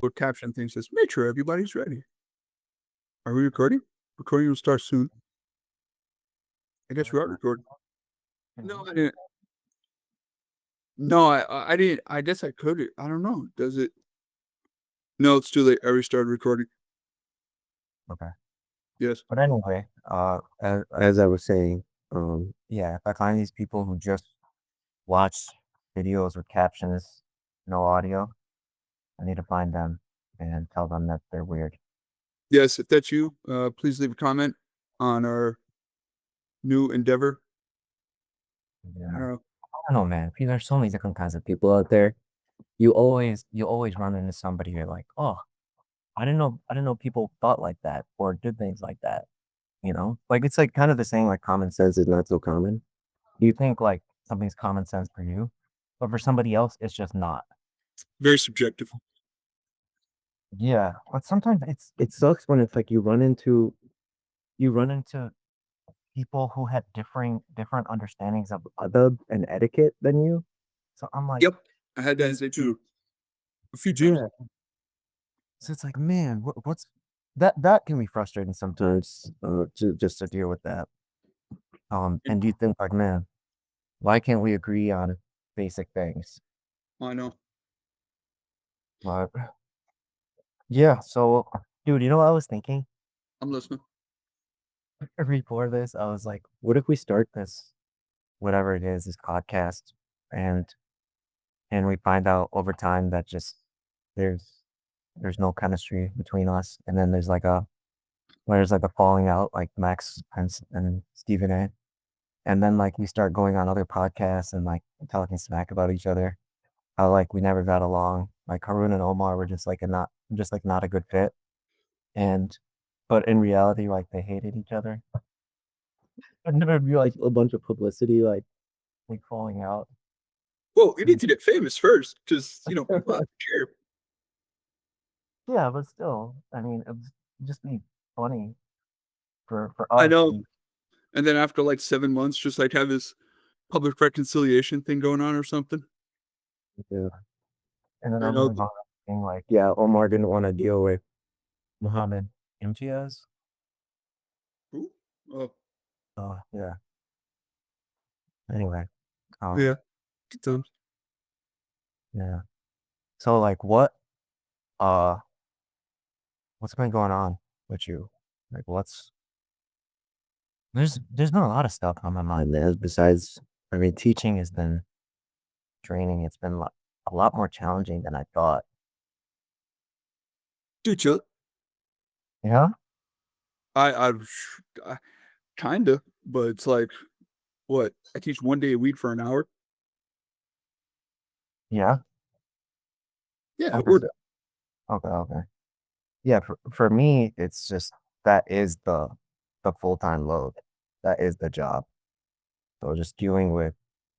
What caption thing says, "Make sure everybody's ready." Are we recording? Recording will start soon. I guess we are recording. No, I didn't. No, I didn't. I guess I could. I don't know. Does it? No, it's too late. I restarted recording. Okay. Yes. But anyway, as I was saying, yeah, if I find these people who just watch videos with captions, no audio, I need to find them and tell them that they're weird. Yes, if that's you, please leave a comment on our new endeavor. I Yeah. don't know. I don't know, man. There's so many different kinds of people out there. You always run into somebody you're like, oh, I didn't know people thought like that or did things like that. You know? Like it's like kind of the saying like common sense is not so common. You think like something's common sense for you, but for somebody else, it's just not. Very subjective. Yeah, but sometimes it sucks when it's like you run into people who had different understandings of adab and etiquette than you. So I'm like, Yep. I had that in Zaytuna a few times. yeah. So it's like, man, what's that can be frustrating sometimes to just to deal with that. And do you think like, man, why can't we agree on basic things? I know. But yeah, so dude, you know what I was thinking? I'm listening. Before this, I was like, what if we start this, whatever it is, this podcast, and we find out over time that just there's there's no chemistry between us, and then there's like a falling out, like Max and Stephen A. And then like we start going on other podcasts and like talking smack about each other. How like we never got along. Like Haroon and Omar were just like not a good fit. And but in reality, like they hated each other. And then there'd be like a bunch of publicity, like falling out. Well, you need to get famous first, because people have to cheer. Yeah, but still, I mean, it would just be funny for I us. know. And then after like 7 months, just like have this public reconciliation thing going on or something. Yeah. And then You I'm know, gonna go being like, yeah, Omar didn't want to deal with Muhammad Imtiaz. Ooh, oh, Yeah. Anyway, um, yeah, good times. yeah. So like, uh, what's been going on with you? Like, there's been a lot of stuff on my mind there. Besides, I mean, teaching has been draining. It's been a lot more challenging than I thought. Dude, chill. Yeah. I've kinda, but it's like what? I teach 1 day a week for an hour. Yeah. Yeah, Oh, or that. okay. Okay. Yeah. For me, it's just that is the full time load. That is the job. So just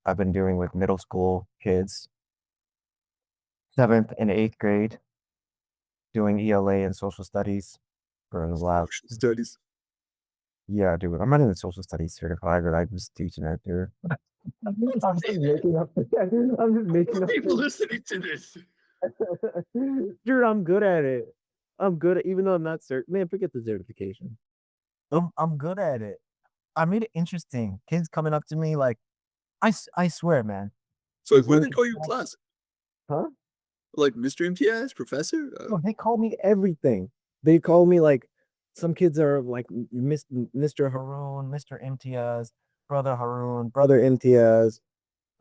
I've been dealing with middle school kids, seventh and eighth grade, doing ELA and social studies for the last. Social studies. Yeah, dude. I'm not even social studies certified, but I'm just teaching it, dude. I'm just making up. I'm just making up. People listening to this. Dude, I'm good at it. I'm good at, even though I'm not certain. Man, forget the certification. I'm good at it. I made it interesting. Kids coming up to me like, I swear, man. So, like, There's what do one they kid, call you in class? huh? Like Mr. MTS, Professor? No, they call me everything. They call me like some kids are like Mr. Haroon, Mr. Imtiaz, Brother Haroon, Brother Imtiaz.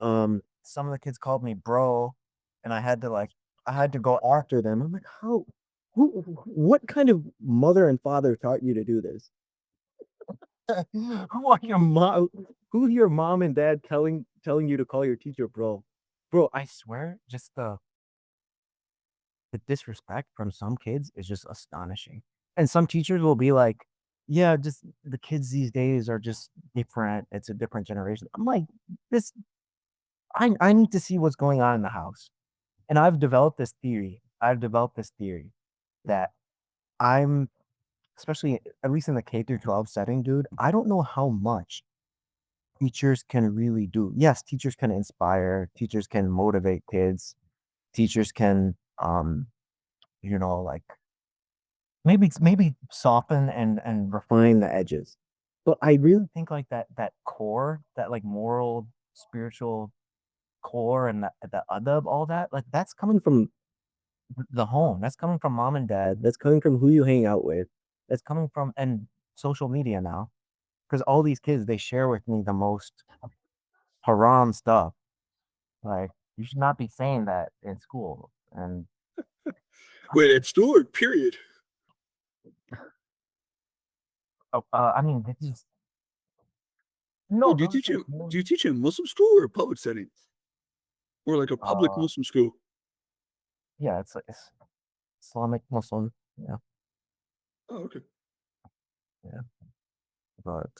Some of the kids called me bro, and I had to go after them. I'm like, how what kind of mother and father taught you to do this? Who your mom and dad telling you to call your teacher bro? Bro, I swear, just the disrespect from some kids is just astonishing. And some teachers will be like, yeah, just the kids these days are just different. It's a different generation. I'm like, this I need to see what's going on in the house. And I've developed this theory. I've developed this theory that I'm especially at least in the K through 12 setting, dude, I don't know how much teachers can really do. Yes, teachers can inspire, teachers can motivate kids, teachers can like maybe soften and refine the edges. But I really think like that core, that like moral, spiritual core and the adab, all that, like that's coming from the home. That's coming from mom and dad. That's coming from who you hang out with. That's coming from and social media now. Because all these kids, they share with me the most haram stuff. Like you should not be saying that in school. And Wait, it's Stewart, period. I mean, this is Oh, no, those are do you teach in Muslim school or a public setting? Or like a public uh Muslim school? yeah, it's Islamic Muslim. Yeah, Oh, okay. yeah. But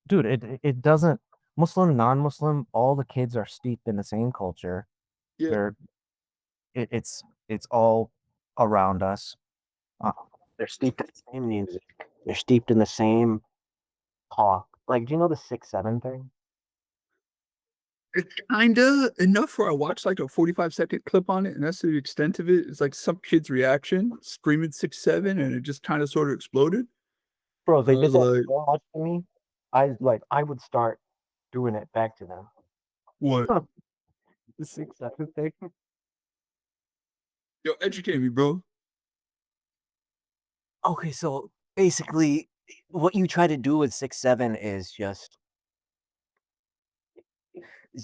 dude, it doesn't Muslim, non-Muslim, all the kids are steeped in the same culture. Yeah. They're it's all around us. Uh, they're steeped in the same music. They're steeped in the same talk. Like, do you know the 6-7 thing? It's kinda enough where I watched like a 45-second clip on it, and that's the extent of it. It's like some kid's reaction, screaming 6'7", and it just kind of sort of exploded. Bro, And they I was did that like, so much to me. I would start doing it back to them. what? The 6-7 thing. Yo, educate me, bro. Okay, so basically, what you try to do with 6-7 is just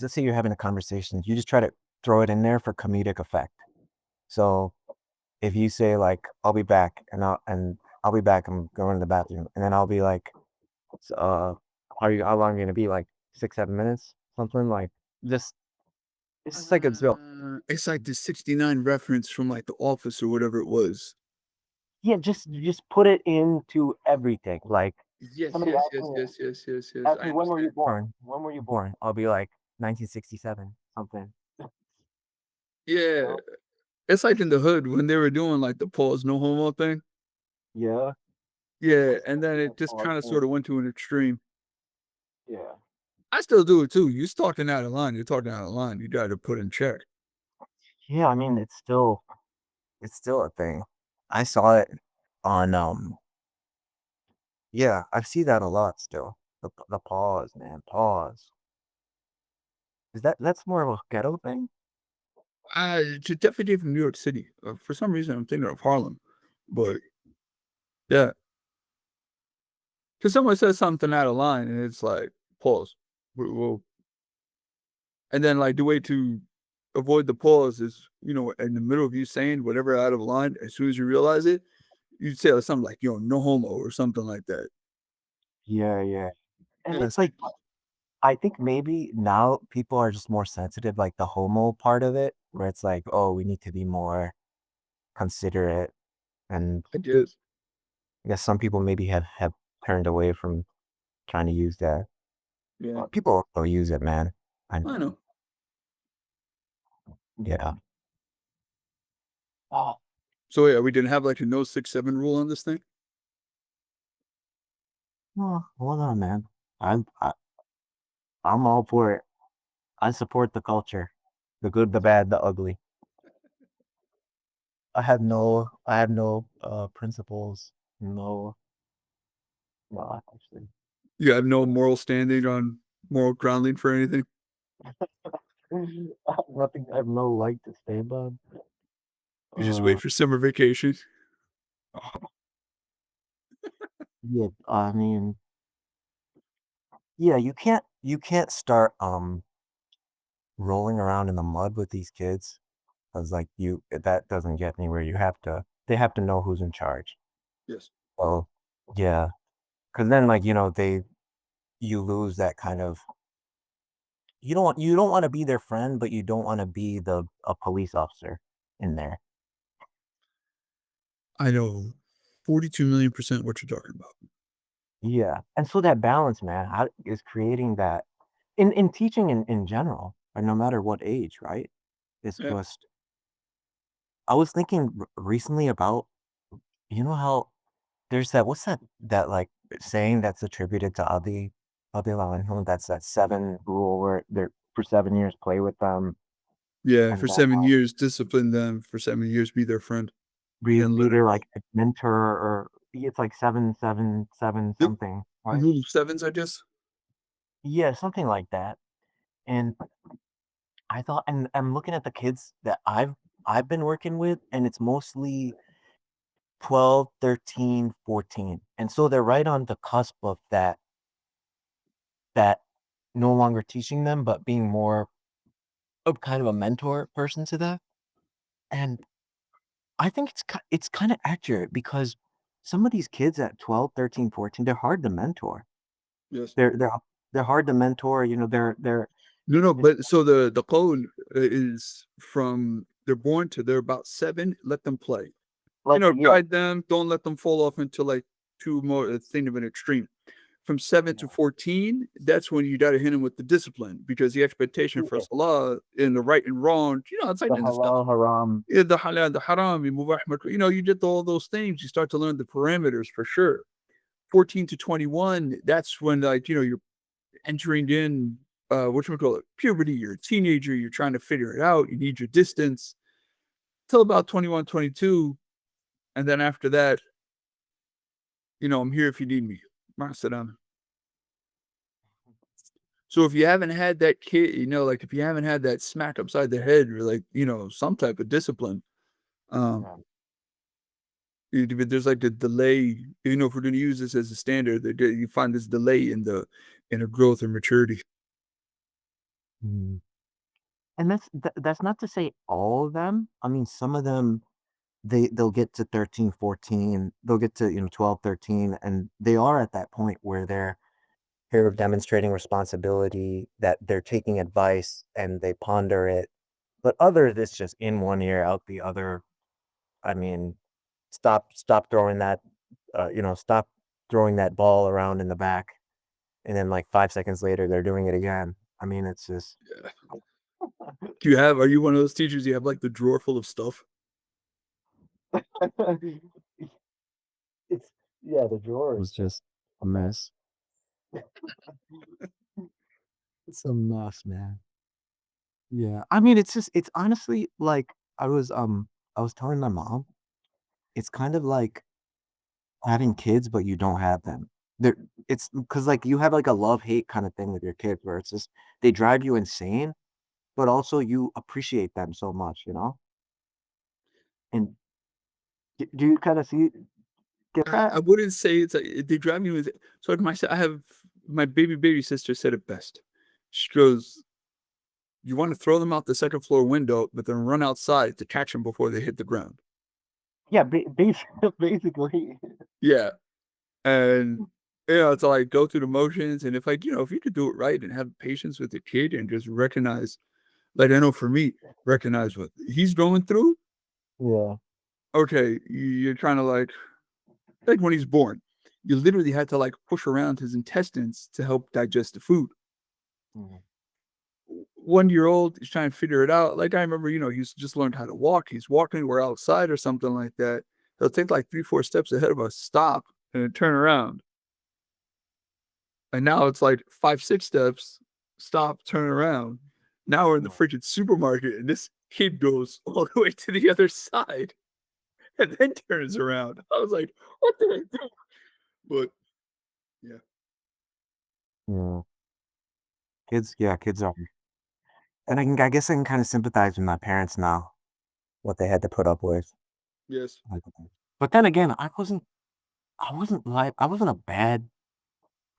let's say you're having a conversation, you just try to throw it in there for comedic effect. So if you say like, "I'll be back," and I'll be back, I'm going to the bathroom, and then I'll be like, "So, how long are you gonna be? Like 6-7 minutes, something like this." It's just like a joke. It's like the 69 reference from like The Office or whatever it was. Yeah, just put it into everything. Like Yes, somebody yes, yes, yes, yes, yes, yes. ask I me when were you understand. born? When were you born? I'll be like 1967, something. Yeah, it's like in the hood when they were doing like the pause no homo thing. Yeah. Yeah, and then it just kind of sort of went to an extreme. Yeah. I still do it too. You talking out of line. You're talking out of line. You got to put in check. Yeah, I mean, it's still a thing. I saw it on, yeah, I see that a lot still. The pause, man, pause. That's more of a ghetto thing? To definitely from New York City. For some reason, I'm thinking of Harlem, but yeah, because someone says something out of line, and it's like pause. Well, and then like the way to avoid the pause is, in the middle of you saying whatever out of line, as soon as you realize it, you say like something like, no homo or something like that. Yeah, yeah. And Yeah, it's like, I think maybe now people are just more sensitive, like the homo part of it, where it's like, oh, we need to be more considerate. And I guess. I guess some people maybe have turned away from trying to use that. Yeah, People still use it, man. I I know. know. Yeah. Oh, So yeah, we didn't have like a no 6-7 rule on this thing. well, hold on, man. I'm I, I'm all for it. I support the culture, the good, the bad, the ugly. I have no principles. No, no, actually. You have no moral standing on moral grounding for anything. I have nothing. I have no light to stand on. You just wait for summer vacation. Yeah. I mean, yeah. You can't start rolling around in the mud with these kids because like that doesn't get anywhere. They have to know who's in charge. Yes. Well, yeah, because then like you lose that kind of you don't want to be their friend, but you don't want to be the a police officer in there. I know 42 million% what you're talking about. Yeah, and so that balance, man, how is creating that in teaching in general, or no matter what age, right? It's Yeah. just I was thinking recently about how there's that what's that like saying that's attributed to Adi Anhum, that's that 7 rule where they're for 7 years play with them Yeah, and for then 7 years, discipline them. For 7 years, be their friend. and Reader, letters. like, a mentor or it's like 777 Yep. something, right? Rule of sevens, I guess. Yeah, something like that, and I thought and I'm looking at the kids that I've been working with, and it's mostly 12, 13, 14, and so they're right on the cusp of that no longer teaching them, but being more of kind of a mentor person to them, and I think it's kinda accurate because some of these kids at 12, 13, 14, they're hard to mentor. Yes. They're hard to mentor, they're No, no, it's but so the code is from they're born to they're about 7, let them play. like yeah, Guide them, don't let them fall off into, like, too more a thing of an extreme. From 7 to yeah, 14, that's when you gotta hit them with the discipline because the expectation for yeah, salah in the right and wrong, it's like the in the stuff. halal, haram. Yeah, the halal, the haram, you did all those things, you start to learn the parameters for sure. 14 to 21, that's when, like, you're entering in, whatchamacallit, puberty, you're a teenager, you're trying to figure it out, you need your distance till about 21, 22, and then after that, I'm here if you need me. Ma salam. So if you haven't had that kid, like if you haven't had that smack upside the head or like, some type of discipline, um, Yeah. there's like the delay, if we're going to use this as a standard, you find this delay in the growth and maturity. Mhm. And that's not to say all of them. I mean, some of them, they'll get to 13, 14, they'll get to, 12, 13, and they are at that point where they're demonstrating responsibility, that they're taking advice and they ponder it. But others, it's just in one ear, out the other. I mean, stop throwing that, stop throwing that ball around in the back, and then like 5 seconds later, they're doing it again. I mean, it's just Yeah. Are you one of those teachers, you have like the drawer full of stuff? it's yeah, the drawer was just a mess. It's a mess, man. Yeah, I mean, it's honestly like I was telling my mom, it's kind of like having kids, but you don't have them. There it's because like, you have, like, a love-hate kinda thing with your kids where it's just they drive you insane, but also you appreciate them so much, you know? And do you kinda get I that? wouldn't say it's like they drive me with so I have my baby sister said it best. She goes, "You wanna throw them out the second floor window, but then run outside to catch them before they hit the ground." Yeah, basically. Yeah, and, it's like go through the motions, and if, like, if you could do it right and have patience with your kid and just recognize like, I know for me, recognize what he's going through, Yeah. okay, you're trying to, like when he's born, you literally had to, like, push around his intestines to help digest the food. Mhm. 1-year-old is trying to figure it out. Like, I remember, he's just learned how to walk. He's walking, we're outside or something like that. He'll take like 3, 4 steps ahead of us, stop, and then turn around. And now it's like 5, 6 steps, stop, turn around. Now we're in the Yeah. freaking supermarket, and this kid goes all the way to the other side and then turns around. I was like, "What did I do?" But yeah, Yeah. Kids are and I guess I can kinda sympathize with my parents now, what they had to put up with. yes, Like, but then again, I wasn't a bad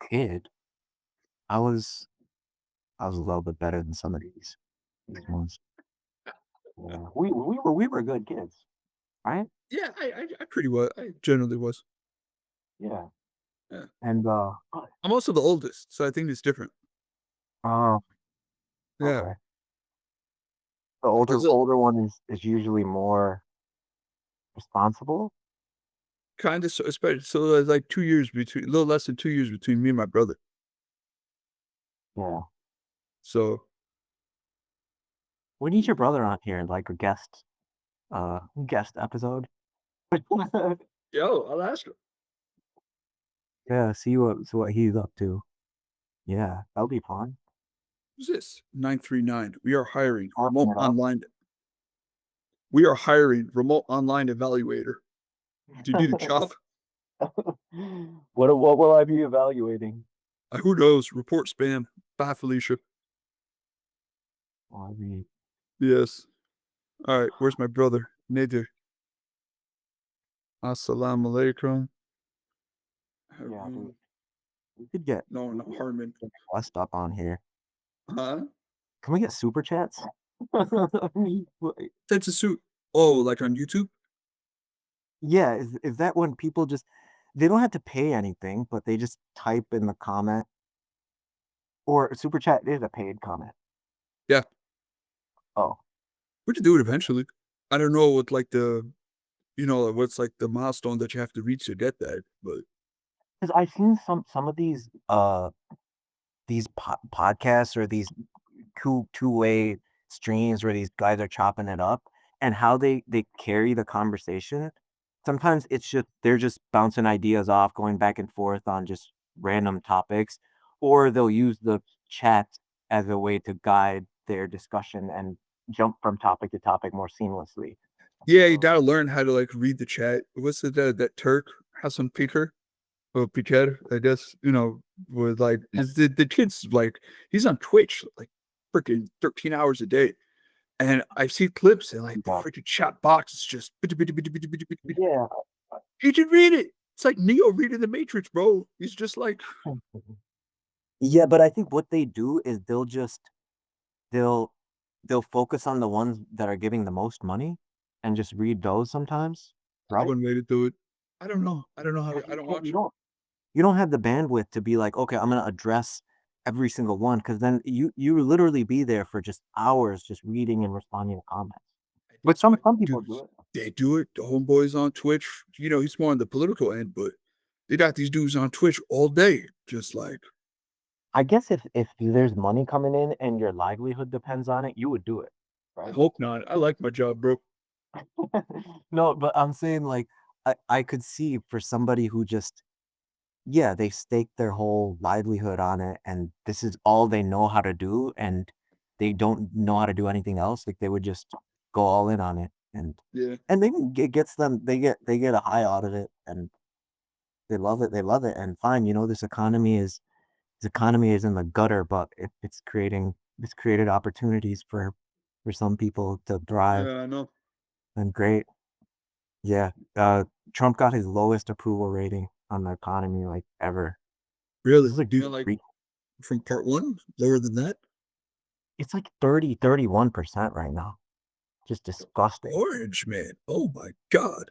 kid. I was I was a little bit better than some of these ones. Yeah. We were good kids, right? yeah, I pretty well, I generally was. Yeah. Yeah, And, I'm also the oldest, so I think it's different. oh, Yeah, okay. The I was a older one is usually more responsible? kind of so, especially so there's like 2 years between, a little less than 2 years between me and my brother. Yeah. So We need your brother on here, like a guest episode. yo, I'll ask her. Yeah, see what he's up to. Yeah, that'll be fun. Who's this? 939. We are hiring. Talking it up. Online. We are hiring remote online evaluator. Do you need a job? What will I be evaluating? Who knows? Report spam. Bye, Felicia. Oh, I mean, Yes. All right. Where's my brother? Nader. Assalamu alaikum. yeah, dude. Haroon. We could get No, not Harmon. West up on here. Huh? Can we get super chats? I mean, That's a suit. Oh, like on YouTube? yeah, is that when people just they don't have to pay anything, but they just type in the comment or super chat is a paid comment. Yeah. Oh, We could do it eventually. I don't know what like what's like the milestone that you have to reach to get that, but because I've seen some of these podcasts or these two-way streams where these guys are chopping it up and how they carry the conversation. Sometimes it's just they're just bouncing ideas off, going back and forth on just random topics, or they'll use the chat as a way to guide their discussion and jump from topic to topic more seamlessly. yeah, you So gotta learn how to like read the chat. What's it that Turk Hassan Piker or Piker, I guess, with like is the kid's like he's on Twitch like freaking 13 hours a day. And I see clips and like the yeah. freaking chat box is just Yeah. he can read it. It's like Neo reading the Matrix, bro. He's just like Yeah, but I think what they do is they'll they'll focus on the ones that are giving the most money and just read those sometimes, that's right? one way to do it. I don't know. I don't know how Because I you don't can't watch. you don't have the bandwidth to be like, "Okay, I'm gonna address every single one," because then you will literally be there for just hours just reading and responding to comments. But That's what some people do dudes it. they do it. The homeboys on Twitch, he's more on the political end, but they got these dudes on Twitch all day, just like I guess if there's money coming in and your livelihood depends on it, you would do it, I right? hope not. I like my job, bro. No, but I'm saying, like, I could see for somebody who just yeah, they stake their whole livelihood on it, and this is all they know how to do, and they don't know how to do anything else, like, they would just go all in on it, Yeah, and they it gets them they get a high out of it, and they love it, and fine, this economy is in the gutter, but it's created opportunities for some people to thrive, yeah, I know. and great. Yeah, Trump got his lowest approval rating on the economy, like, ever. This Really? is, like, Like three from part one, lower than that. it's like 31% right now. Just disgusting. Orange man. Oh my god.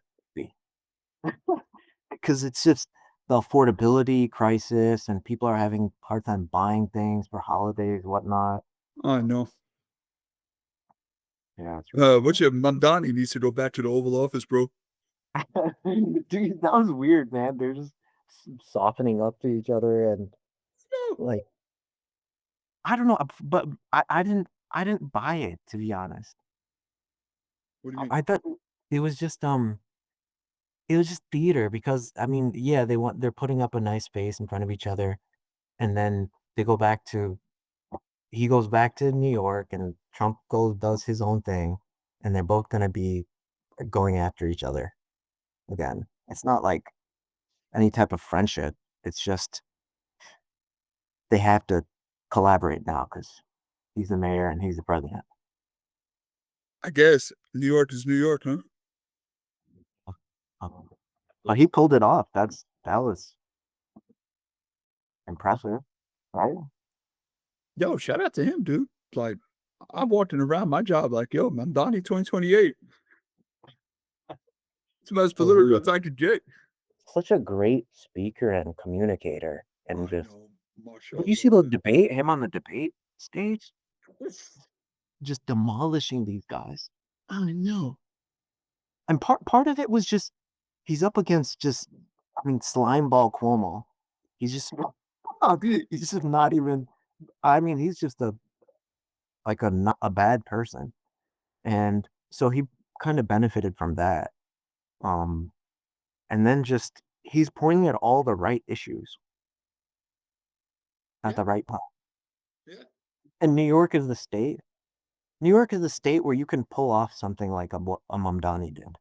Because it's just the affordability crisis and people are having hard time buying things for holidays, whatnot. I know. Yeah, it's really What's your Mandani needs to go back to the Oval Office, bro. bad. Dude, that was weird, man. They're just softening up to each other and No. like I don't know, but I didn't buy it to be honest. What do you mean? I thought it was just it was just theater because I mean, yeah, they're putting up a nice face in front of each other and then they go back to he goes back to New York and Trump goes does his own thing and they're both gonna be going after each other again. It's not like any type of friendship. It's just they have to collaborate now because he's the mayor and he's the president. I guess New York is New York, huh? Um, but he pulled it off. That was impressive, right? Yo, shout out to him, dude. Like, I'm walking around my job like, yo, Mandani 2028. It's the most For political real. as I could get. Such a great speaker and communicator, and I just know. but you see the Mashallah. debate, him on the debate stage, just demolishing these guys. I know. And part of it was just he's up against just I mean, slimeball Cuomo. He's just he's just not even I mean, he's just a like a not a bad person. And so he kind of benefited from that. Um, and then just he's pointing at all the right issues at Yeah, the right time. yeah. And New York is the state. New York is a state where you can pull off something like a Mamdani did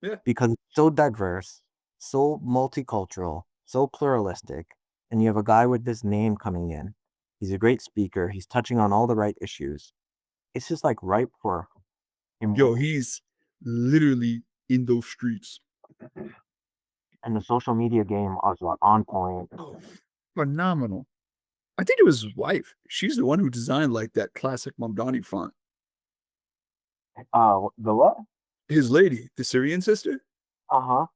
Yeah. because it's so diverse, so multicultural, so pluralistic, and you have a guy with this name coming in. He's a great speaker. He's touching on all the right issues. It's just like ripe for Yo, immortal. he's literally in those streets. And the social media game was like on point. Oh, phenomenal. I think it was his wife. She's the one who designed, like, that classic Mamdani font. The what? His lady, the Syrian sister? Uh huh.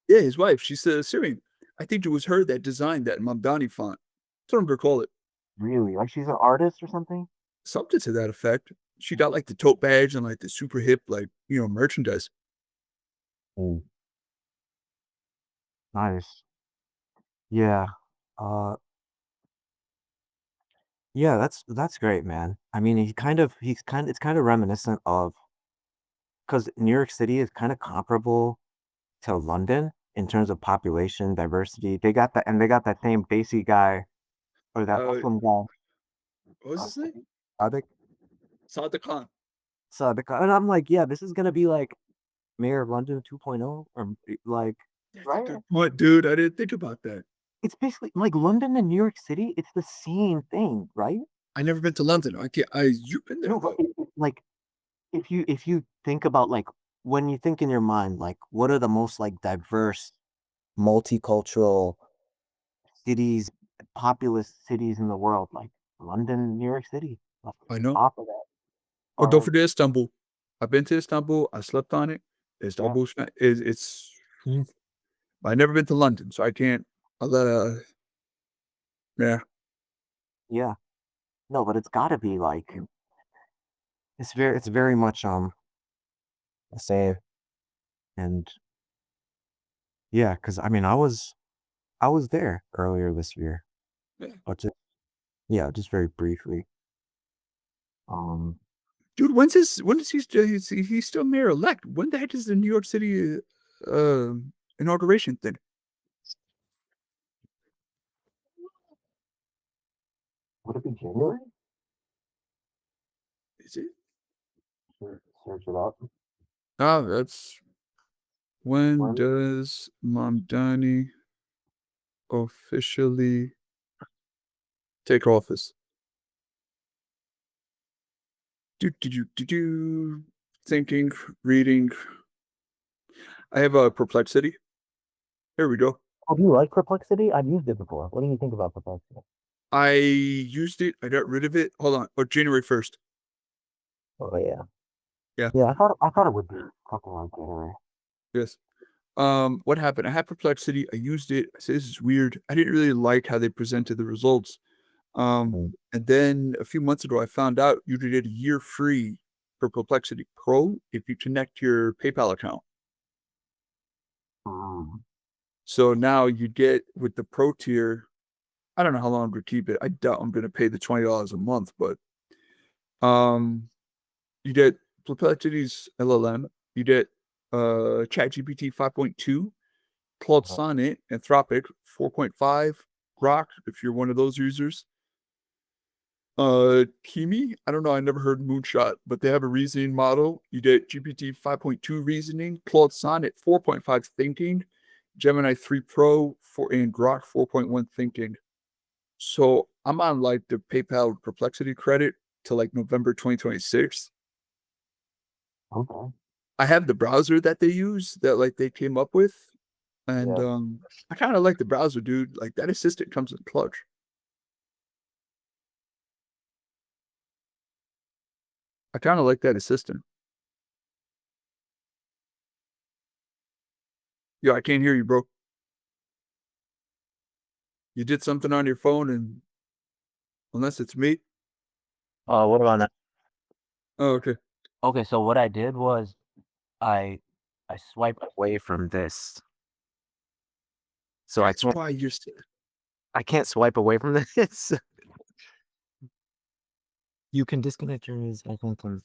Yeah, his wife, she's, Syrian. I think it was her that designed that Mamdani font. That's what I'm gonna call it. Really? Like she's an artist or something? Something to that effect. She got, like, the tote badge and, like, the super hip, like, merchandise. Mm, nice. Yeah. Uh, yeah, that's great, man. I mean, it's kind of reminiscent of because New York City is kind of comparable to London in terms of population diversity. They got that same Desi guy or that Uh, Muslim guy, what was his name? Sadiq. Sadiq Khan. And I'm like, yeah, this is gonna be like Mayor of London 2.0, or like, That's a right? good point, dude. I didn't think about that. It's basically like London and New York City. It's the same thing, right? I never been to London. I can't. You've been there No, but though. like if you think about like when you think in your mind, like what are the most like diverse, multicultural cities, populous cities in the world, like London, New York City, like I know. top of that. Oh, don't Or forget Istanbul. I've been to Istanbul. I slept on it. yeah, Istanbul's it's. I've never been to London, so I can't. Yeah. yeah. No, but it's gotta be like it's very much the same. And yeah, because I mean I was there earlier this year. Yeah. But just yeah, just very briefly. Um Dude, when is he's still mayor elect? When the heck is the New York City uh inauguration thing? would it be January? Is it? Search it up. Oh, that's when When does Mamdani officially take office? Do. Thinking, reading. I have a perplexity. Here we go. Oh, do you like Perplexity? I've used it before. What do you think about Perplexity? I used it. I got rid of it. Hold on. Oh, January 1st. Oh yeah. Yeah. Yeah, I thought it would be something like January. Yes. What happened? I had perplexity. I used it. I said, this is weird. I didn't really like how they presented the results. Mm. And then a few months ago, I found out you could get a year free for Perplexity Pro if you connect your PayPal account. Mm. So now you get with the Pro tier. I don't know how long I'm gonna keep it. I doubt I'm gonna pay the $20 a month, but um, you get Perplexity's LLM. You get ChatGPT 5.2, Claude Uh, Sonnet, Anthropic 4.5, Grok if you're one of those users. Kimi, I don't know, I never heard Moonshot, but they have a reasoning model. You get GPT 5.2 reasoning, Claude Sonnet 4.5 thinking, Gemini 3 Pro, and Grok 4.1 thinking. So I'm on like the PayPal Perplexity credit to like November 2026. okay. I have the browser that they use that like they came up with. And Yeah. I kind of like the browser, dude. Like that assistant comes in clutch. I kind of like that assistant. Yo, I can't hear you, bro. You did something on your phone, and unless it's me. What about that? Oh, okay. Okay, so what I did was I I swiped away from this. So That's why you're I can't swipe away from this. You can disconnect your iPhone from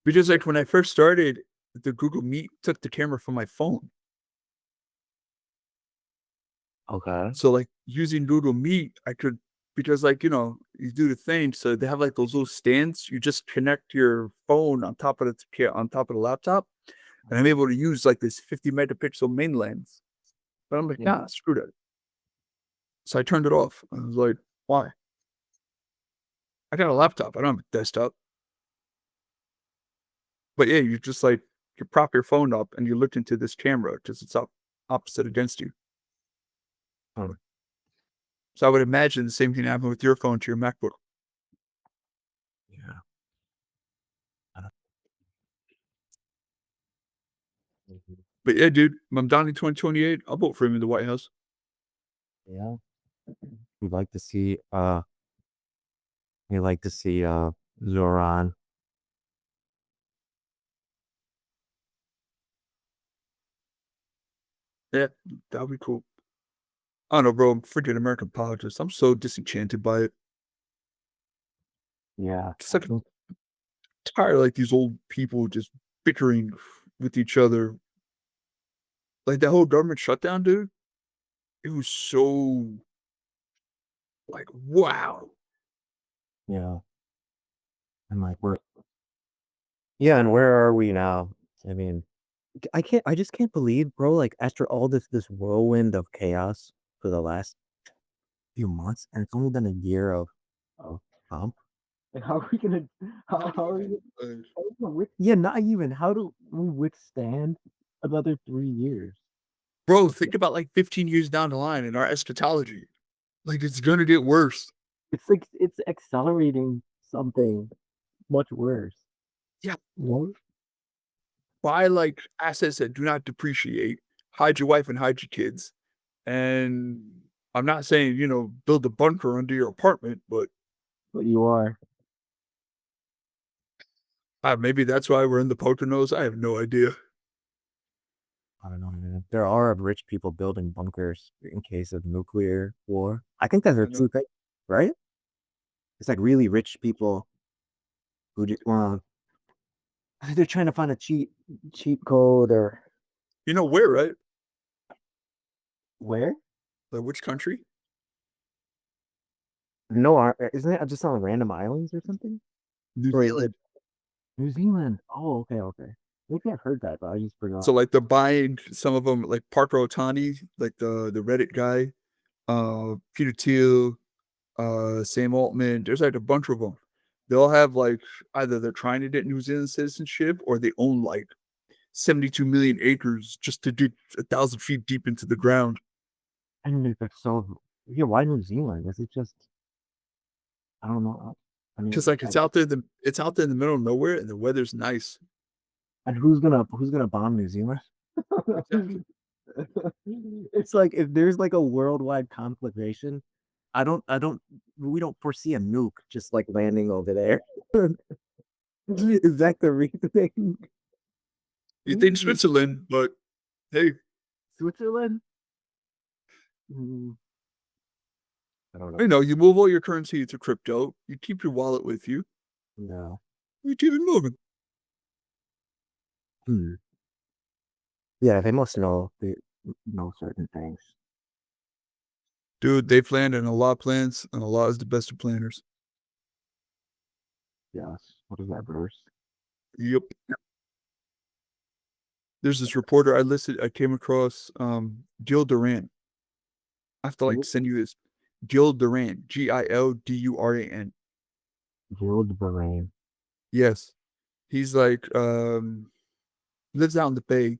because like when I first started, the Google Meet took the camera from my phone. Okay. So like using Google Meet, I could because, like, you do the thing, so they have, like, those little stands, you just connect your phone on top of on top of the laptop, and I'm able to use, like, this 50 megapixel main lens, but I'm like, Yeah. "Nah, screw that." So I turned it off. I was like, "Why? I got a laptop, I don't have a desktop." But, yeah, you just, like you prop your phone up and you look into this camera because it's opposite against you. Um, So I would imagine the same thing happened with your phone to your MacBook. yeah. I don't- Mhm. But, yeah, dude, Mamdani 2028, I'll vote for him in the White House. Yeah. We'd like to see we like to see Zoran. Yeah, that would be cool. I don't know, bro. Freaking American politics. I'm so disenchanted by it. Yeah. Just I like think tired of like these old people just bickering with each other. Like that whole government shutdown, dude. It was so like wow. yeah. And like we're yeah, and where are we now? I mean, I just can't believe, bro, like after all this whirlwind of chaos for the last few months, and it's only been a year of Trump. Like, how are we gonna? How are we? Yeah, not even. How do we withstand another 3 years? Bro, think about like 15 years down the line in our eschatology. Like it's gonna get worse. It's like it's accelerating something much worse. Yeah. What? Buy like assets that do not depreciate, hide your wife and hide your kids. And I'm not saying, build a bunker under your apartment, but But you are. maybe that's why we're in the Poconos. I have no idea. I don't know, man. There are rich people building bunkers in case of nuclear war. I think that's a I know. true thing, right? It's like really rich people who just they're trying to find a cheat code or You know where, right? where? Like which country? No, isn't it just on random islands or something? New Or is it Zealand. New Zealand? Oh, okay, okay. Maybe I've heard that, but I just forgot. So like they're buying some of them, like Parker Otani, like the Reddit guy, Peter Thiel, Sam Altman. There's like a bunch of them. They all have like either they're trying to get New Zealand citizenship or they own like 72 million acres just to dig 1,000 feet deep into the ground. I don't know if it's so. Yeah, why New Zealand? Is it just? I don't know. I Cause mean, like it's out there in the middle of nowhere and the weather's nice. and who's gonna bomb New Zealand? Exactly. It's like if there's like a worldwide conflagration, I don't we don't foresee a nuke just like landing over there. Is that the reason? You think Switzerland, but hey, Switzerland? Mm, I don't know. you move all your currency into crypto, you keep your wallet with you, No. you keep it moving. Hmm. Yeah, they must know certain things. Dude, they planned and Allah plans, and Allah is the best of planners. Yes. What is that verse? Yep. There's this reporter I came across, Gil Duran. I have to like Who? send you this. Gil Duran, Gilduran. Gilbert. Yes. He's like lives out in the Bay.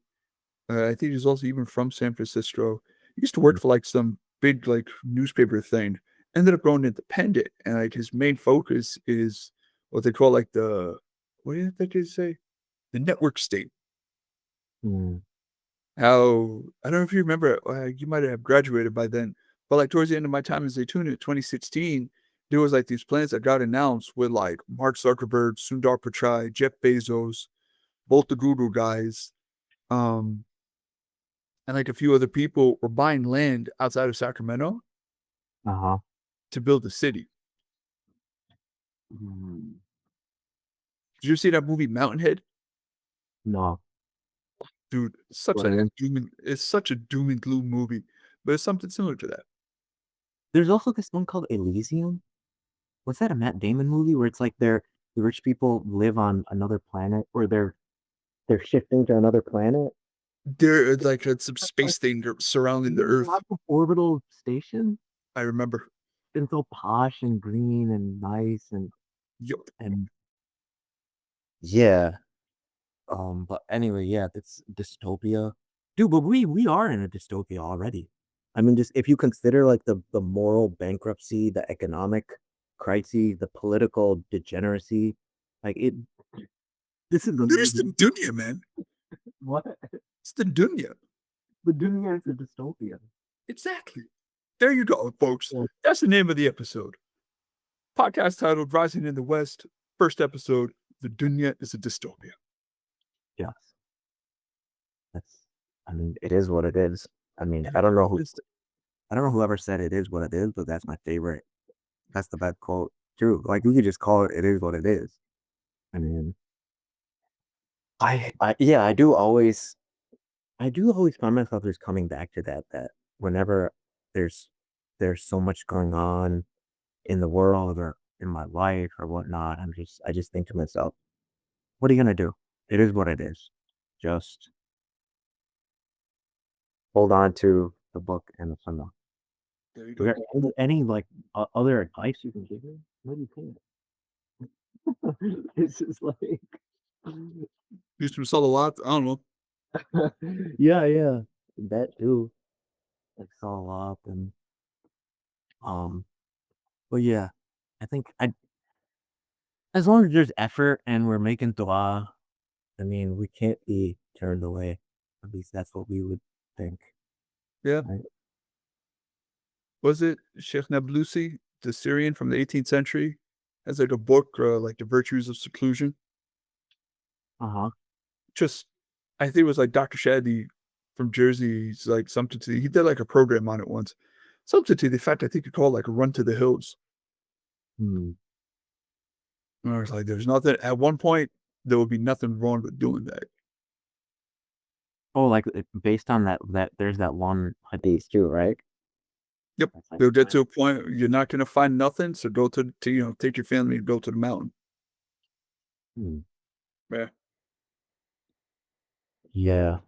I think he's also even from San Francisco. He used to work for like some big like newspaper thing. Ended up going independent, and like his main focus is what they call like the what did they say? The network state. Hmm. How I don't know if you remember, you might have graduated by then, but like towards the end of my time in Zaytuna in 2016, there was like these plans that got announced with like Mark Zuckerberg, Sundar Pichai, Jeff Bezos, both the Google guys, um, and like a few other people were buying land outside of Sacramento Uh-huh. to build a city. Hmm. Did you see that movie Mountainhead? No. Dude, What is? it's such a doom and gloom movie, but it's something similar to that. There's also this one called Elysium. Was that a Matt Damon movie where it's like the rich people live on another planet or they're shifting to another planet? There is like some Like, space thing surrounding the they Earth. have an orbital station. I remember. It's all posh and green and nice Yup. and yeah. But anyway, yeah, that's dystopia. Dude, but we are in a dystopia already. I mean, just if you consider like the moral bankruptcy, the economic crisis, the political degeneracy, like it this is There's the the dunya, man. what It's the dunya. the dunya is a dystopia. Exactly. There you go, folks. Yeah. That's the name of the episode. Podcast titled Rising in the West. First episode, The Dunya is a Dystopia. Yes. That's I mean, it is what it is. I mean, I don't know whoever said it is what it is, but that's my favorite. That's the best quote. True. Like we could just call it is what it is. I mean, yeah, I do always find myself just coming back to that whenever there's there's so much going on in the world or in my life or whatnot, I just think to myself, what are you gonna do? It is what it is. Just hold on to the book and the sunlight. There you Is go. there any like other advice you can give me? Maybe you can. It's just like Used to sell a lot. I don't know. yeah, yeah. That too. Like follow up and um but yeah. I think I as long as there's effort and we're making dua, I mean we can't be turned away. At least that's what we would think. Yeah. Right? Was it Sheikh Nablusi, the Syrian from the 18th century? Has like a book, like The Virtues of Seclusion. Uh-huh. Just, I think it was like Dr. Shadi from Jersey. He's like something to, he did like a program on it once. Something to the fact I think he called like Run to the Hills. Hmm. And I was like, there's nothing, at one point, there would be nothing wrong with doing that. Oh, like based on that there's that one hadith too, right? Yep. That's like They'll get to a point you're not going to find nothing. So go take your family and go to the mountain. hmm. Yeah. Yeah.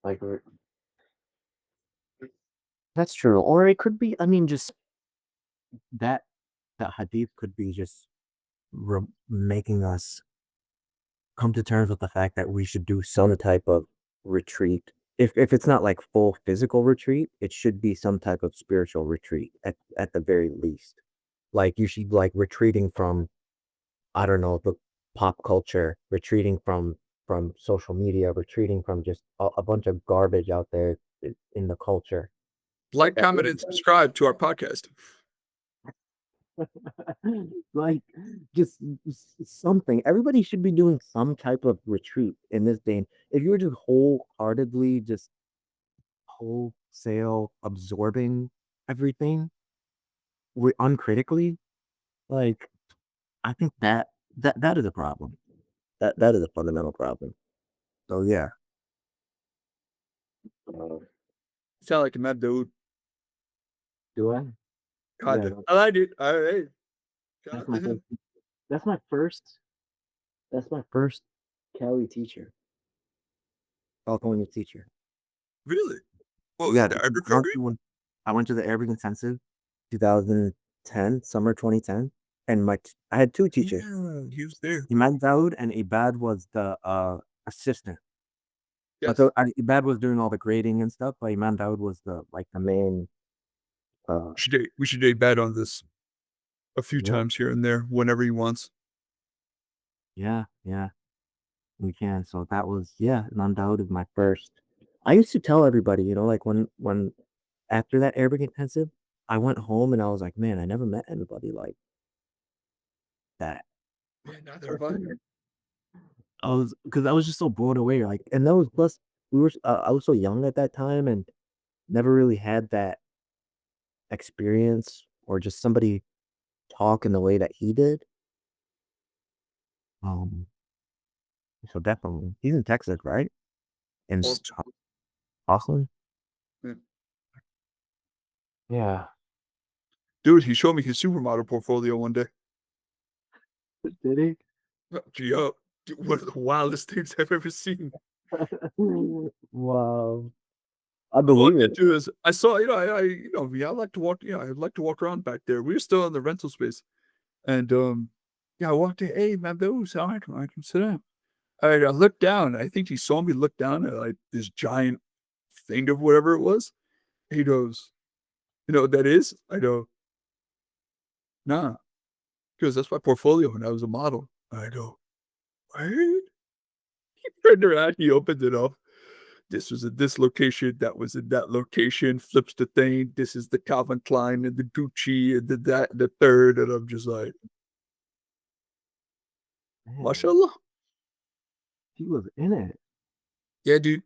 Like that's true. Or it could be, I mean, just that that hadith could be just making us come to terms with the fact that we should do some type of retreat. If it's not like full physical retreat, it should be some type of spiritual retreat at the very least. Like you should like retreating from I don't know the pop culture, retreating from social media, retreating from just a bunch of garbage out there in the culture. Like, comment, and subscribe to our podcast. Like just something. Everybody should be doing some type of retreat in this day. If you were just wholeheartedly just wholesale absorbing everything uncritically, like I think that is a problem. That is a fundamental problem. So yeah. Uh, Sound like a mad dude. do I? Yeah, Kinda. I like it. All right. Shout that's out my to first. him. That's my first. That's my first Cali teacher. California teacher. Really? What was Yeah, it, the Arabic I went program? to I went to the Arabic intensive 2010, summer 2010, and I had two teachers. Yeah, he was there. Imad Daoud and Ibad was the assistant. But Yes. Ibad was doing all the grading and stuff, but Imad Daoud was the main uh We should date bad on this a few yeah, times here and there whenever he wants. yeah, we can. So that was yeah, Imad Daoud is my first. I used to tell everybody, like when after that Arabic intensive, I went home and I was like, man, I never met anybody like that. Yeah, neither have I. Because I was just so blown away. Like, and that was plus I was so young at that time and never really had that experience or just somebody talk in the way that he did. Um, so definitely, he's in Texas, right? In Austin. Austin. Yeah. Yeah. Dude, he showed me his supermodel portfolio one day. Did he? Yup. Dude, one of the wildest things I've ever seen. Wow. I I believe walked it. into his I saw, yeah, I like to walk, I like to walk around back there. We were still in the rental space. And, yeah, I walked in, "Hey, man, alaikum, alaikum salam." I looked down. I think he saw me look down at, like, this giant thing of whatever it was. He goes, "You know what that is?" I go, "Nah." He goes, "That's my portfolio when I was a model." I go, "What?" He turned around, he opened it up. This was at this location, that was in that location, flips the thing. This is the Calvin Klein and the Gucci and the that and the third, and I'm just like, Man, "Mashallah." he was in it. Yeah, dude.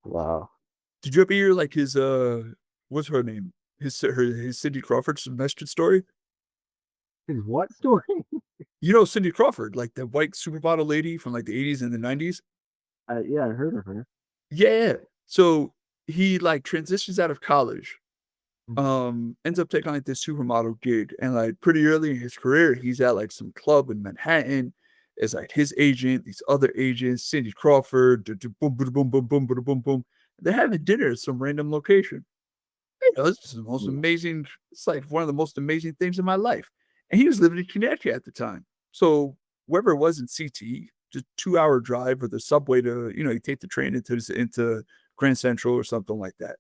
Wow. Did you ever hear, like, his, what's her name? His Cindy Crawford's mashed story? His what story? You know Cindy Crawford, like, the white supermodel lady from, like, the '80s and the '90s? Yeah, I heard of her. Yeah. So, he, like, transitions out of college, Mm. ends up taking, like, this supermodel gig, and, like, pretty early in his career, he's at, like, some club in Manhattan. It's, like, his agent, these other agents, Cindy Crawford, boom, boom, boom, boom, boom, boom, boom, boom. They're having dinner at some random location. You know, this is the most Yeah. amazing, it's like one of the most amazing things in my life. And he was living in Connecticut at the time. So wherever it was in CT, just 2 hour drive or the subway to, you take the train into Grand Central or something like that.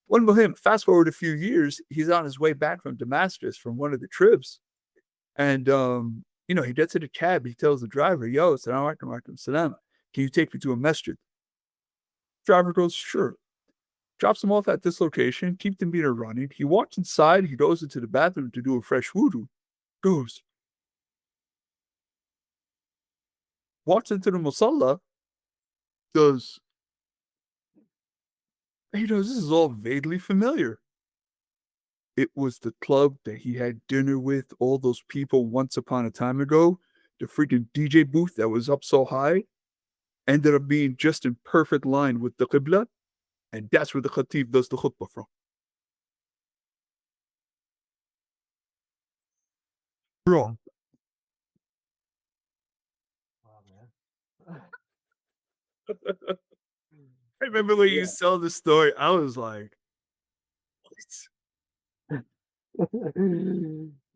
One with him, fast forward a few years, he's on his way back from Damascus from one of the trips. And he gets in a cab, he tells the driver, "Yo, salam alaikum, alaikum salam. Can you take me to a masjid?" Driver goes, "Sure." Drops him off at this location, keeps the meter running. He walks inside, he goes into the bathroom to do a fresh wudu, goes, walks into the musalla, does, this is all vaguely familiar. It was the club that he had dinner with all those people once upon a time ago. The freaking DJ booth that was up so high ended up being just in perfect line with the Qibla, and that's where the Khatib does the khutbah from. Bro, Wow. Wow, man. I remember when you Yeah. tell the story, I was like, "What?"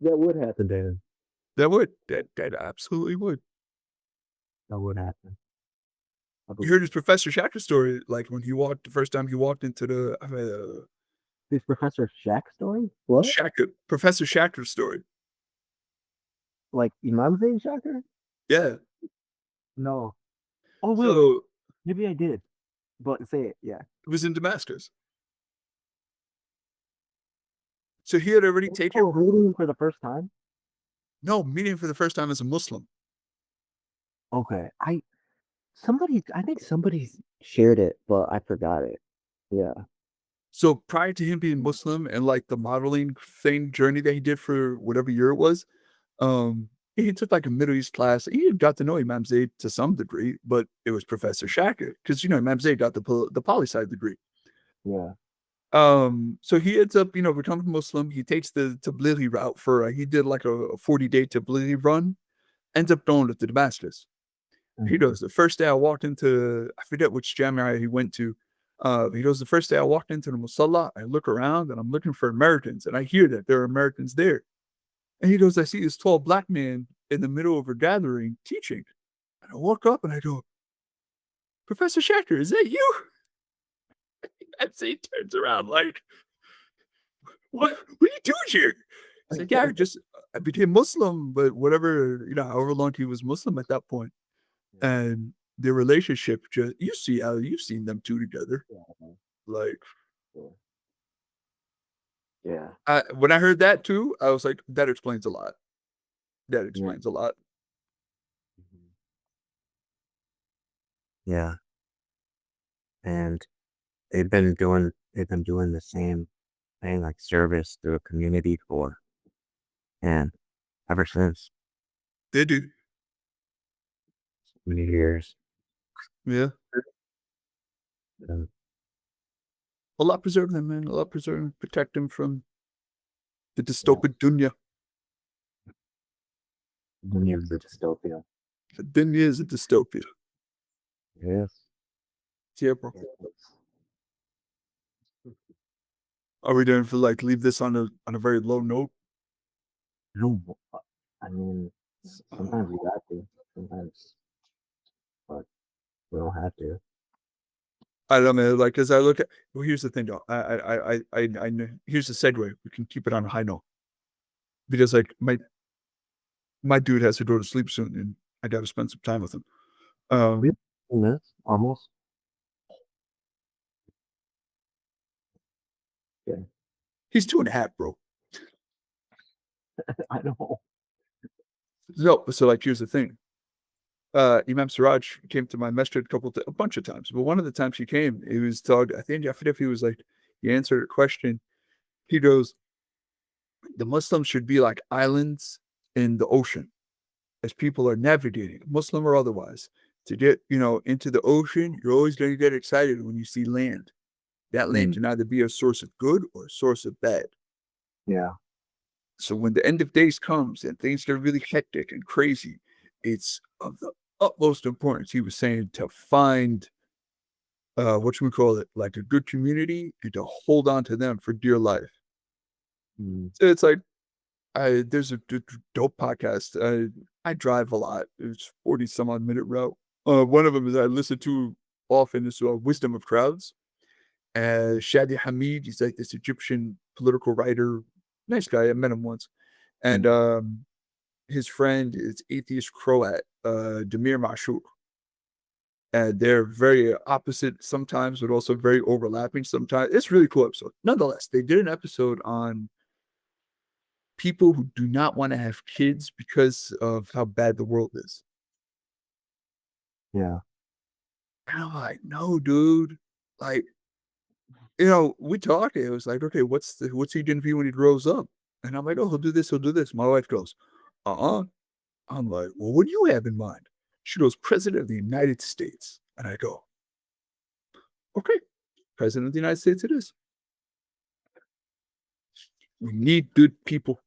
That would happen, David. That absolutely would. That would happen. I You heard believe his it. Professor Shacker story, like, when he walked the first time he walked into the, This Professor Shack story? What? Shacker Professor Shacker's story. Like Imam Zayn Shaker? Yeah. No. Oh wait, So, maybe I did. But say it, yeah. it was in Damascus. So he had already Oh, taken, reading for the first time? no, meeting for the first time as a Muslim. Okay. I think somebody shared it, but I forgot it. Yeah. So prior to him being Muslim and, like, the modeling thing journey that he did for whatever year it was, he took, like, a Middle East class. He got to know Imam Zayd to some degree, but it was Professor Shacker because, Imam Zayd got the poli-sci degree. Yeah. So he ends up, becoming Muslim. He takes the Tablighi route for, he did like a 40-day Tablighi run, ends up going to Damascus. He Mhm. goes, the first day I walked into, I forget which Jamia he went to. He goes, the first day I walked into the Musalla, I look around and I'm looking for Americans and I hear that there are Americans there. And he goes, I see this tall black man in the middle of a gathering teaching. And I walk up and I go, Professor Schechter, is that you? And so he turns around like, what are you doing here? He's like, yeah, I became Muslim, but whatever, however long he was Muslim at that point. Yeah. And their relationship just, you see how you've seen them two together. Yeah. Like, Yeah. Yeah. when I heard that too, I was like, that explains a lot. That Yeah. explains a lot. Mhm. Yeah. And they've been doing the same thing, like service to a community for, and ever since, They do. many years. Yeah. Um, Allah preserve them, man. Allah preserve them, protect them from The Yeah. dystopic dunya. Dunya is a dystopia. The dunya is a dystopia. Yes. Yeah, bro. Yes. Are we doing for like leave this on a very low note? No, I mean, sometimes you got to, sometimes, but we don't have to. I don't know, like as I look at well, here's the thing though. Here's the segue. We can keep it on a high note because like my dude has to go to sleep soon, and I got to spend some time with him. We Um, have 2 minutes, almost. Yeah. he's 2.5, bro. I know. No, so like here's the thing. Imam Siraj came to my masjid a bunch of times, but one of the times he came, he was talking. I forget if he was like he answered a question. He goes, "The Muslims should be like islands in the ocean, as people are navigating, Muslim or otherwise, to get into the ocean. You're always going to get excited when you see land. That land Mm, can either be a source of good or a source of bad. yeah. So when the end of days comes and things get really hectic and crazy, it's of the utmost importance." He was saying to find what we call it, like a good community, and to hold on to them for dear life. Mm, So it's like there's a dope podcast. I drive a lot. It's 40 some odd minute route. One of them is I listen to often is Wisdom of Crowds. Shadi Hamid, he's like this Egyptian political writer, nice guy. I met him once, and mm, his friend is atheist Croat, Demir Mashur. And they're very opposite sometimes, but also very overlapping sometimes. It's a really cool episode. Nonetheless, they did an episode on people who do not want to have kids because of how bad the world is. yeah. And I'm like, no, dude. Like, we talked. It was like, okay, what's he gonna be when he grows up? And I'm like, oh, he'll do this, he'll do this. My wife goes, uh-uh. I'm like, well, what do you have in mind? She goes, President of the United States. And I go, okay, President of the United States it is. We need good people.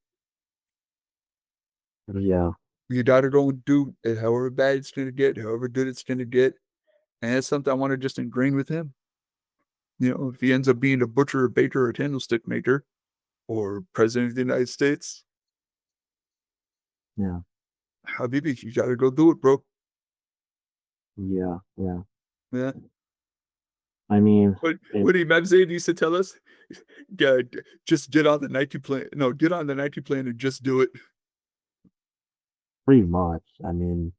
Yeah. You gotta go and do it however bad it's gonna get, however good it's gonna get. And it's something I want to just ingrain with him. If he ends up being a butcher, a baker, or a candlestick maker, or president of the United States, Yeah. Habibi, you gotta go do it, bro. Yeah. Yeah. Yeah. I mean, it What Imam Zayd used to tell us, yeah, just get on the Nike plane. No, get on the Nike plane and just do it. pretty much. I mean,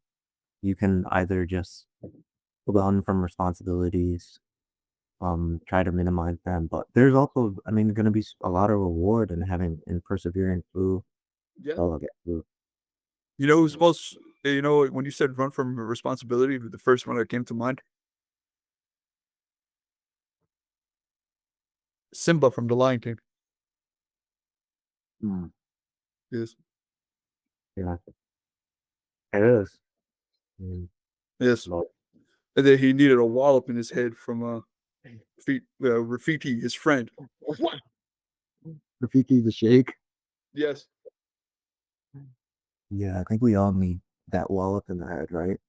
you can either just run from responsibilities, try to minimize them, but there's also, I mean, going to be a lot of reward in having in persevering through Yeah. all of it. Through. Who's most, when you said run from responsibility, the first one that came to mind, Simba from The Lion King. Mm, Yes. yeah, it is. Mm, Yes. but And then he needed a wallop in his head from Rafiki, his friend. Rafiki the Shake. Yes. Yeah, I think we all need that wallop in the head, right?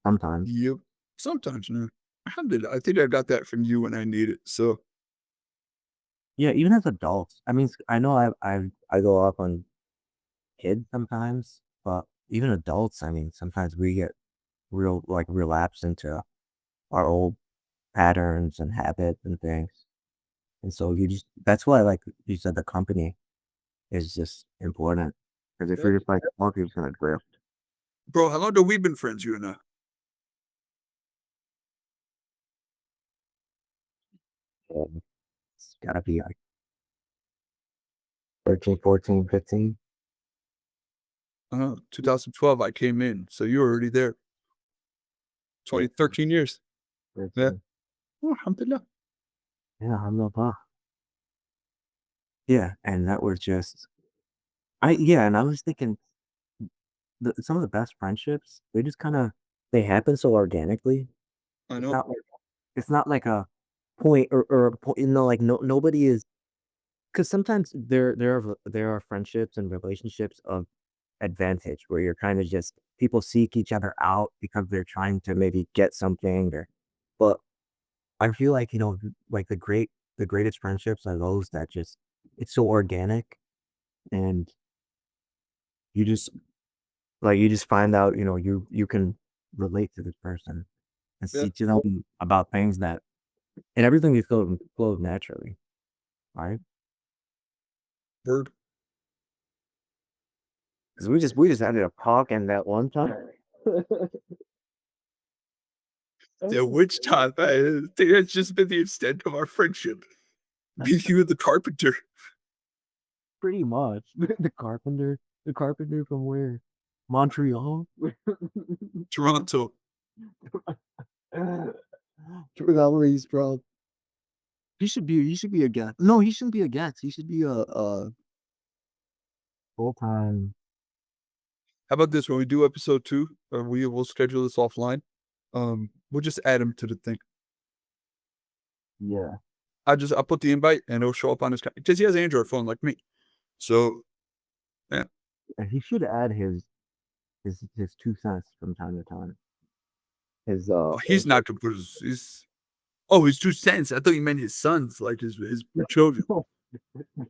Sometimes. Yep. Sometimes, man. Alhamdulillah. I think I got that from you when I need it. So, Yeah, even as adults. I mean, I know I go off on kids sometimes, but even adults, I mean, sometimes we get relapse into our old patterns and habits and things. And so you just that's why like you said the company is just important. Because if yeah. you're just like, "Oh, you're gonna drift." Bro, how long have we been friends, you and I? It's gotta be like 13, 14, 15. 2012, I came in. So you were already there. 20, 13 years. Yeah. 13. Oh, alhamdulillah. Yeah, I'm not bad. Yeah, and that was just yeah, and I was thinking some of the best friendships, they just kinda they happen so organically. I It's know. not like it's not like a point or a point, like nobody is because sometimes there are friendships and relationships of advantage where you're kind of just people seek each other out because they're trying to maybe get something or but I feel like, like the greatest friendships are those that just it's so organic and you just you just find out, you can relate to this person and Yeah. speak to them about things that and everything just flows naturally, right? Word. Because we just ended up talking that one time. Yeah, which time? I think that's just been the extent of our friendship. Me, you, and the carpenter. Pretty much. The carpenter from where? Montreal? Toronto. Forgot where he's from. He should be a guest. No, he shouldn't be a guest. He should be a full-time. How about this? When we do episode 2, we will schedule this offline. We'll just add him to the thing. Yeah. I'll put the invite and it'll show up on his because he has an Android phone like me. So yeah. And he should add his 2 cents from time to time. His Oh, he's not gonna put his 2 cents. I thought you meant his sons, like his children. no,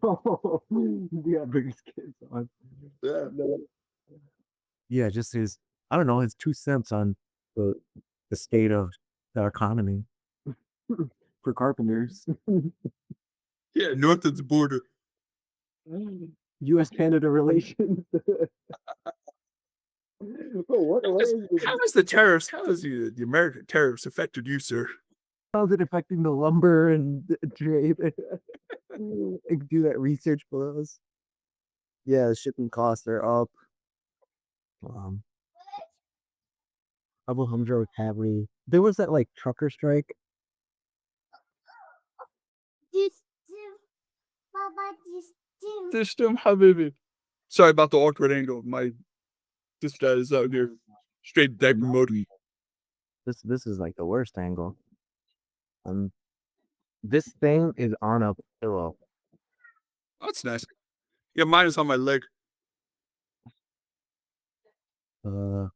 no, yeah, bring his kids on. Yeah. No. Yeah, just his I don't know, his 2 cents on the the state of the economy for carpenters. Yeah, north of the border. US-Canada relations. Oh, what is How has the tariffs? How has the American tariffs affected you, sir? how's it affecting the lumber and the trade? Do that research for us. Yeah, the shipping costs are up. Um, Alejandro Cabri. There was that like trucker strike. System, habibi. Sorry about the awkward angle. My sister is out here straight deck mode. This is like the worst angle. Um, this thing is on a pillow. That's nice. Yeah, mine is on my leg. Uh,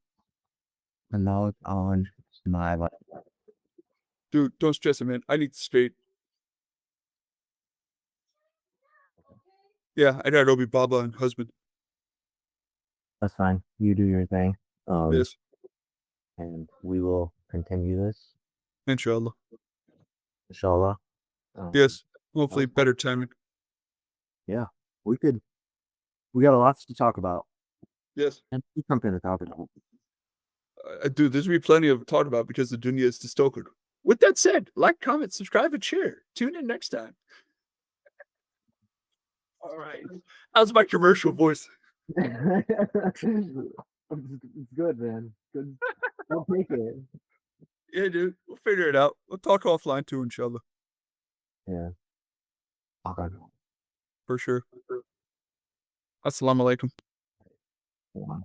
and now it's on my like. Dude, don't stress it, man. I need straight. Yeah, I got Obi Baba and husband. That's fine. You do your thing. Yes, And we will continue this, inshallah. inshallah. Um, Yes, hopefully better timing. yeah, we could. We got a lot to talk about, Yes. and we jump into topic. Dude, there's gonna be plenty of talk about because the dunya is dystopic. With that said, like, comment, subscribe, and share. Tune in next time. All right. How's my commercial voice? It's good, man. Good. I'll take it. Yeah, dude. We'll figure it out. We'll talk offline too, inshallah. Yeah. Okay. For sure. Assalamu alaikum. Hold on.